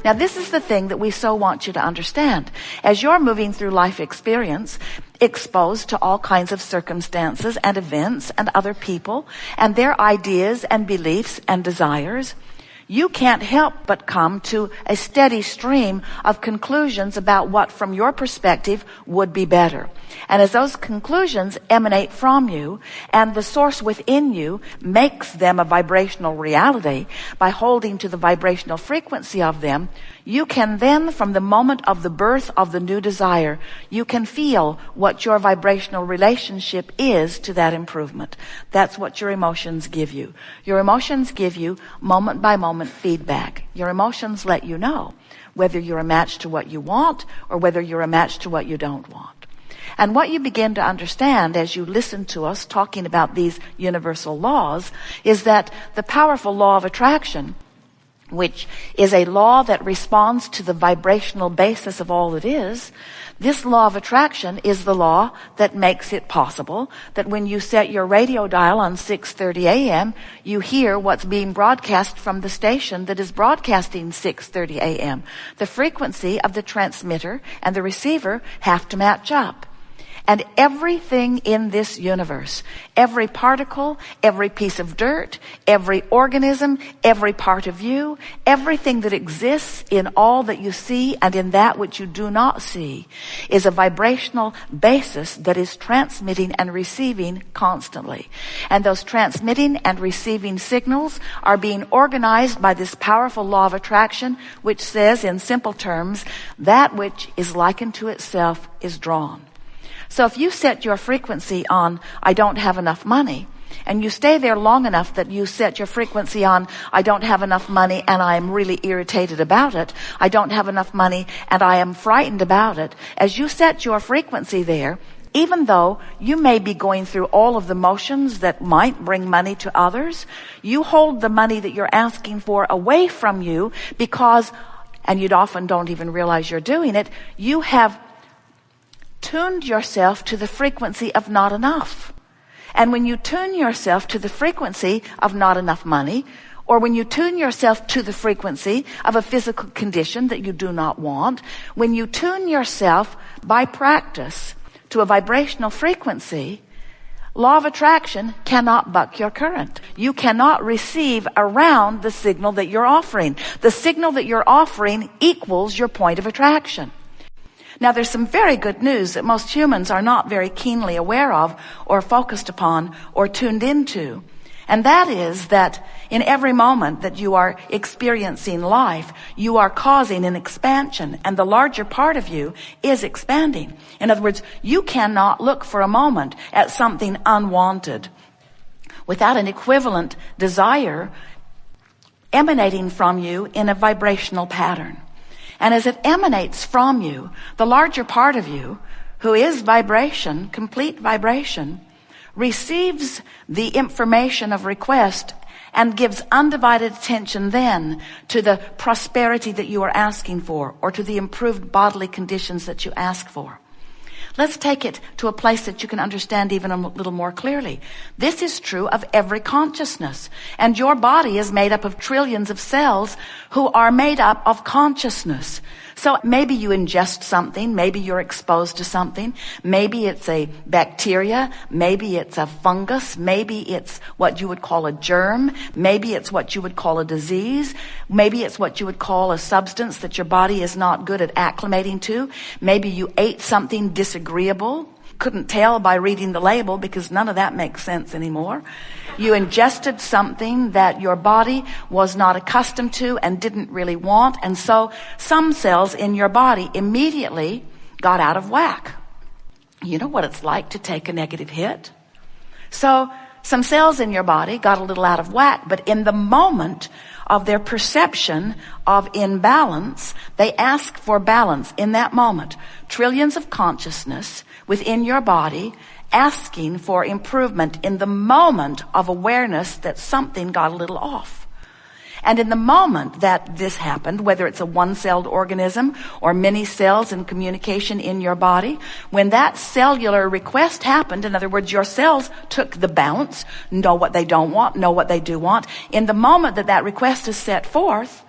Now, this is the thing that we so want you to understand. As you're moving through life experience, exposed to all kinds of circumstances and events and other people and their ideas and beliefs and desires, you can't help but come to a steady stream of conclusions about what, from your perspective, would be better. And as those conclusions emanate from you, and the source within you makes them a vibrational reality by holding to the vibrational frequency of them, you can then, from the moment of the birth of the new desire, you can feel what your vibrational relationship is to that improvement. That's what your emotions give you. Your emotions give you moment by moment feedback. Your emotions let you know whether you're a match to what you want or whether you're a match to what you don't want. And what you begin to understand as you listen to us talking about these universal laws is that the powerful law of attraction, which is a law that responds to the vibrational basis of all that is, this law of attraction is the law that makes it possible that when you set your radio dial on 6:30 a.m., you hear what's being broadcast from the station that is broadcasting 6:30 a.m. The frequency of the transmitter and the receiver have to match up. And everything in this universe, every particle, every piece of dirt, every organism, every part of you, everything that exists in all that you see and in that which you do not see is a vibrational basis that is transmitting and receiving constantly. And those transmitting and receiving signals are being organized by this powerful law of attraction, which says in simple terms, that which is likened to itself is drawn. So if you set your frequency on, I don't have enough money, and you stay there long enough that you set your frequency on, I don't have enough money and I am really irritated about it, I don't have enough money and I am frightened about it, as you set your frequency there, even though you may be going through all of the motions that might bring money to others, you hold the money that you're asking for away from you because, and you'd often don't even realize you're doing it, you have tuned yourself to the frequency of not enough. And when you tune yourself to the frequency of not enough money, or when you tune yourself to the frequency of a physical condition that you do not want, when you tune yourself by practice to a vibrational frequency, law of attraction cannot buck your current. You cannot receive around the signal that you're offering. The signal that you're offering equals your point of attraction. Now, there's some very good news that most humans are not very keenly aware of or focused upon or tuned into. And that is that in every moment that you are experiencing life, you are causing an expansion, and the larger part of you is expanding. In other words, you cannot look for a moment at something unwanted without an equivalent desire emanating from you in a vibrational pattern. And as it emanates from you, the larger part of you, who is vibration, complete vibration, receives the information of request and gives undivided attention then to the prosperity that you are asking for or to the improved bodily conditions that you ask for. Let's take it to a place that you can understand even a little more clearly. This is true of every consciousness. And your body is made up of trillions of cells who are made up of consciousness. So maybe you ingest something, maybe you're exposed to something, maybe it's a bacteria, maybe it's a fungus, maybe it's what you would call a germ, maybe it's what you would call a disease, maybe it's what you would call a substance that your body is not good at acclimating to, maybe you ate something disagreeable, couldn't tell by reading the label because none of that makes sense anymore. You ingested something that your body was not accustomed to and didn't really want, and so some cells in your body immediately got out of whack. You know what it's like to take a negative hit? So some cells in your body got a little out of whack, but in the moment of their perception of imbalance, they ask for balance in that moment. Trillions of consciousness within your body asking for improvement in the moment of awareness that something got a little off. And in the moment that this happened, whether it's a one-celled organism or many cells in communication in your body, when that cellular request happened, in other words, your cells took the bounce, know what they don't want, know what they do want. In the moment that that request is set forth,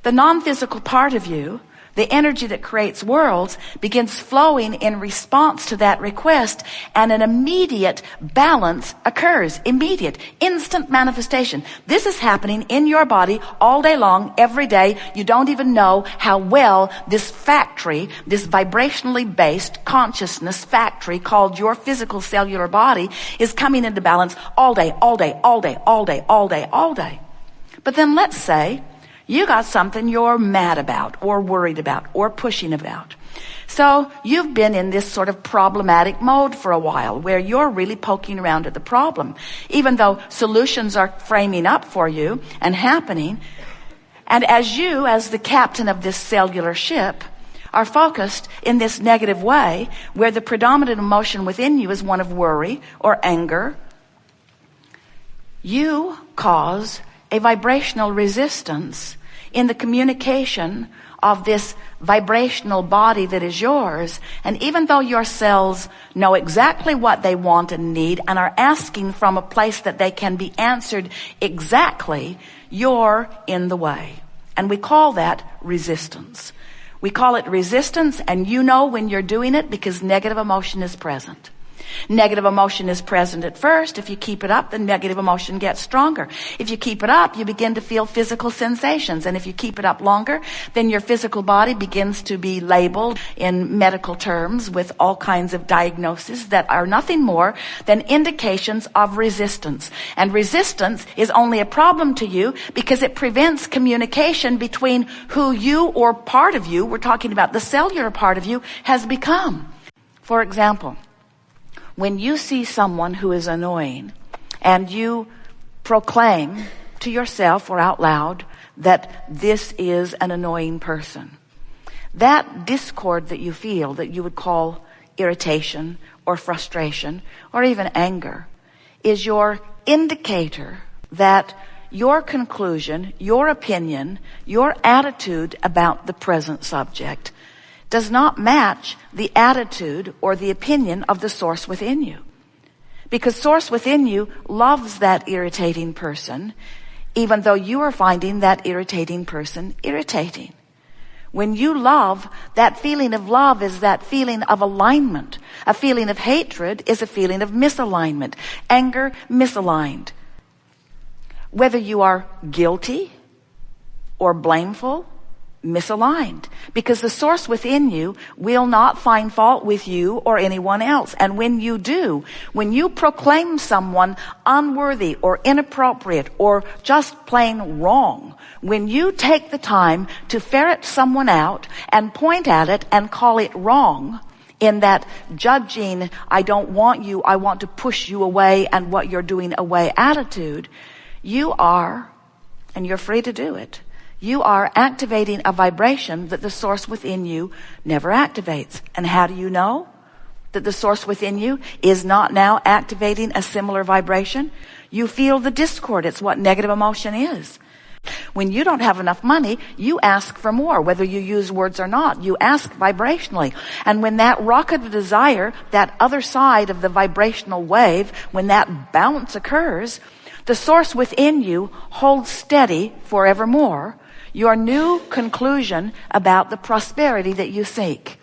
The non-physical part of you, the energy that creates worlds, begins flowing in response to that request, and an immediate balance occurs. Immediate, instant manifestation. This is happening in your body all day long, every day. You don't even know how well this factory, this vibrationally based consciousness factory called your physical cellular body, is coming into balance all day, all day, all day, all day, all day, all day. But then let's say you got something you're mad about or worried about or pushing about. So you've been in this sort of problematic mode for a while where you're really poking around at the problem. Even though solutions are framing up for you and happening. And as you, as the captain of this cellular ship, are focused in this negative way where the predominant emotion within you is one of worry or anger, you cause a vibrational resistance in the communication of this vibrational body that is yours. And even though your cells know exactly what they want and need and are asking from a place that they can be answered exactly, you're in the way. And we call that resistance. We call it resistance, and you know when you're doing it because negative emotion is present. Negative emotion is present at first. If you keep it up, the negative emotion gets stronger. If you keep it up, you begin to feel physical sensations. And if you keep it up longer, then your physical body begins to be labeled in medical terms with all kinds of diagnoses that are nothing more than indications of resistance. And resistance is only a problem to you because it prevents communication between who you or part of you, we're talking about the cellular part of you, has become. For example, when you see someone who is annoying and you proclaim to yourself or out loud that this is an annoying person, that discord that you feel, that you would call irritation or frustration or even anger, is your indicator that your conclusion, your opinion, your attitude about the present subject does not match the attitude or the opinion of the source within you. Because source within you loves that irritating person, even though you are finding that irritating person irritating. When you love, that feeling of love is that feeling of alignment. A feeling of hatred is a feeling of misalignment. Anger, misaligned. Whether you are guilty or blameful, misaligned, because the source within you will not find fault with you or anyone else. And when you do, when you proclaim someone unworthy or inappropriate or just plain wrong, when you take the time to ferret someone out and point at it and call it wrong, in that judging, I don't want you, I want to push you away and what you're doing away attitude, you are, and you're free to do it, you are activating a vibration that the source within you never activates. And how do you know that the source within you is not now activating a similar vibration? You feel the discord. It's what negative emotion is. When you don't have enough money, you ask for more, whether you use words or not. You ask vibrationally. And when that rocket of desire, that other side of the vibrational wave, when that bounce occurs, the source within you holds steady forevermore your new conclusion about the prosperity that you seek.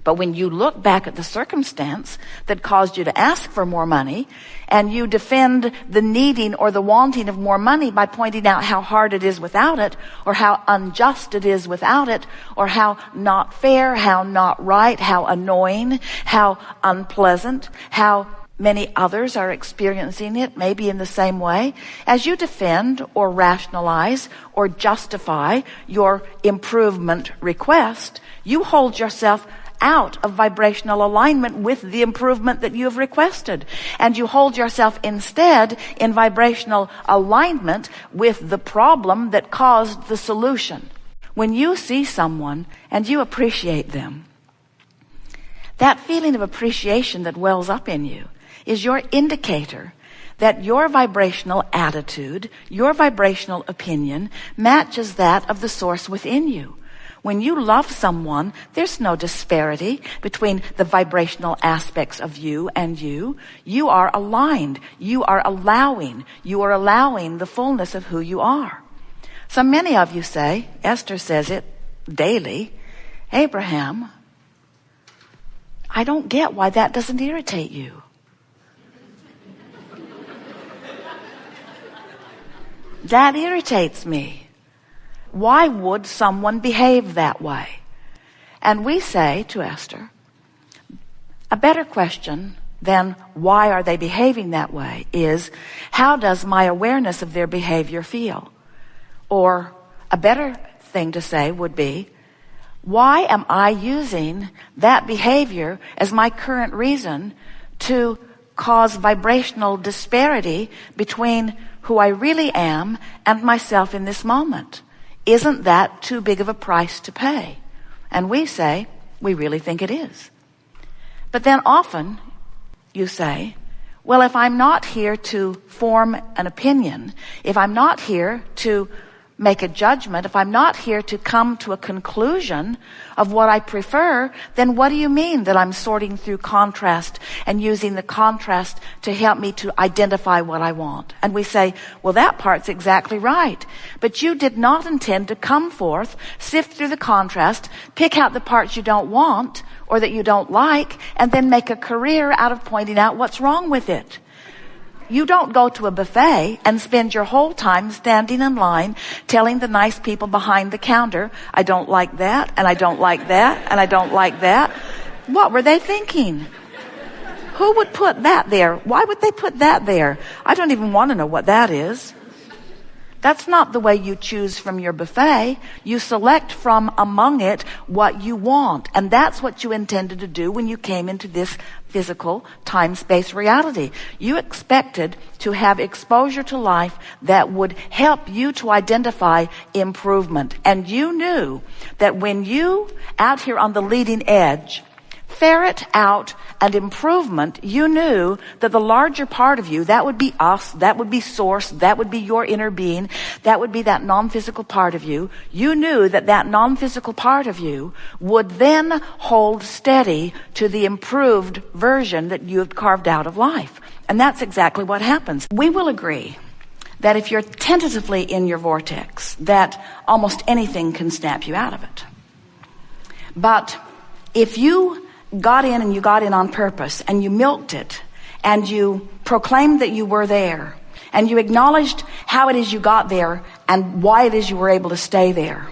But when you look back at the circumstance that caused you to ask for more money, and you defend the needing or the wanting of more money by pointing out how hard it is without it, or how unjust it is without it, or how not fair, how not right, how annoying, how unpleasant, how many others are experiencing it, maybe in the same way. As you defend or rationalize or justify your improvement request, you hold yourself out of vibrational alignment with the improvement that you have requested. And you hold yourself instead in vibrational alignment with the problem that caused the solution. When you see someone and you appreciate them, that feeling of appreciation that wells up in you is your indicator that your vibrational attitude, your vibrational opinion matches that of the source within you. When you love someone, there's no disparity between the vibrational aspects of you and you. You are aligned. You are allowing the fullness of who you are. So many of you say, Esther says it daily, Abraham, I don't get why that doesn't irritate you. That irritates me. Why would someone behave that way? And we say to Esther, a better question than why are they behaving that way is, how does my awareness of their behavior feel? Or a better thing to say would be, why am I using that behavior as my current reason to cause vibrational disparity between who I really am and myself in this moment? Isn't that too big of a price to pay? And we say, we really think it is. But then often you say, well, if I'm not here to form an opinion, if I'm not here to make a judgment, if I'm not here to come to a conclusion of what I prefer, then what do you mean that I'm sorting through contrast and using the contrast to help me to identify what I want? And we say, well, that part's exactly right. But you did not intend to come forth, sift through the contrast, pick out the parts you don't want or that you don't like, and then make a career out of pointing out what's wrong with it. You don't go to a buffet and spend your whole time standing in line telling the nice people behind the counter, I don't like that, and I don't like that, and I don't like that. What were they thinking? Who would put that there? Why would they put that there? I don't even want to know what that is. That's not the way you choose from your buffet. You select from among it what you want. And that's what you intended to do when you came into this physical time-space reality. You expected to have exposure to life that would help you to identify improvement. And you knew that when you, out here on the leading edge, ferret out an improvement, you knew that the larger part of you, that would be us, that would be source, that would be your inner being, that would be that non-physical part of you. You knew that that non-physical part of you would then hold steady to the improved version that you had carved out of life. And that's exactly what happens. We will agree that if you're tentatively in your vortex, that almost anything can snap you out of it. But if you got in and you got in on purpose and you milked it and you proclaimed that you were there and you acknowledged how it is you got there and why it is you were able to stay there,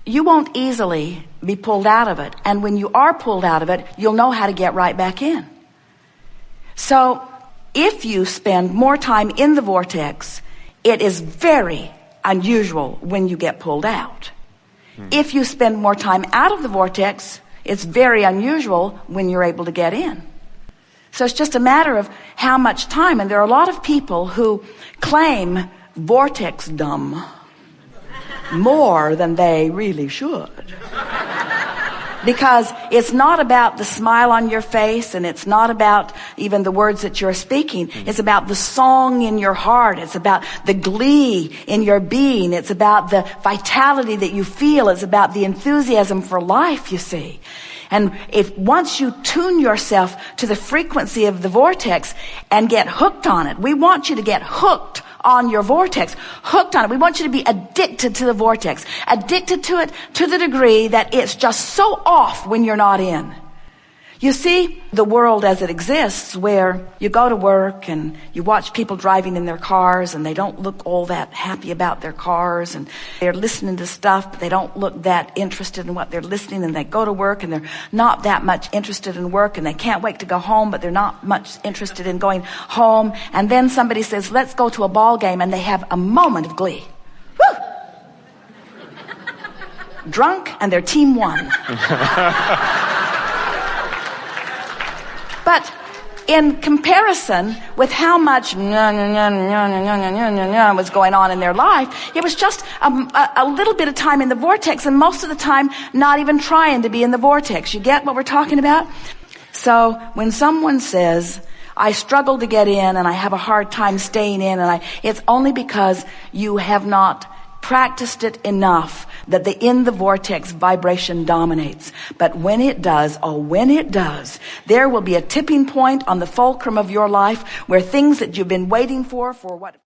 you won't easily be pulled out of it. And when you are pulled out of it, you'll know how to get right back in. So if you spend more time in the vortex, it is very unusual when you get pulled out. If you spend more time out of the vortex, it's very unusual when you're able to get in. So it's just a matter of how much time. And there are a lot of people who claim vortex-dom more than they really should. Because it's not about the smile on your face, and it's not about even the words that you're speaking. It's about the song in your heart. It's about the glee in your being. It's about the vitality that you feel. It's about the enthusiasm for life, you see. And if once you tune yourself to the frequency of the vortex and get hooked on it, we want you to get hooked on your vortex, hooked on it. We want you to be addicted to the vortex, addicted to it to the degree that it's just so off when you're not in. You see the world as it exists, where you go to work and you watch people driving in their cars and they don't look all that happy about their cars, and they're listening to stuff, but they don't look that interested in what they're listening, and they go to work and they're not that much interested in work, and they can't wait to go home, but they're not much interested in going home. And then somebody says, let's go to a ball game, and they have a moment of glee. Woo! Drunk, and their team won. But in comparison with how much was going on in their life, it was just a little bit of time in the vortex, and most of the time not even trying to be in the vortex. You get what we're talking about? So when someone says, I struggle to get in and I have a hard time staying in, and it's only because you have not practiced it enough that the in the vortex vibration dominates. But when it does, there will be a tipping point on the fulcrum of your life where things that you've been waiting for what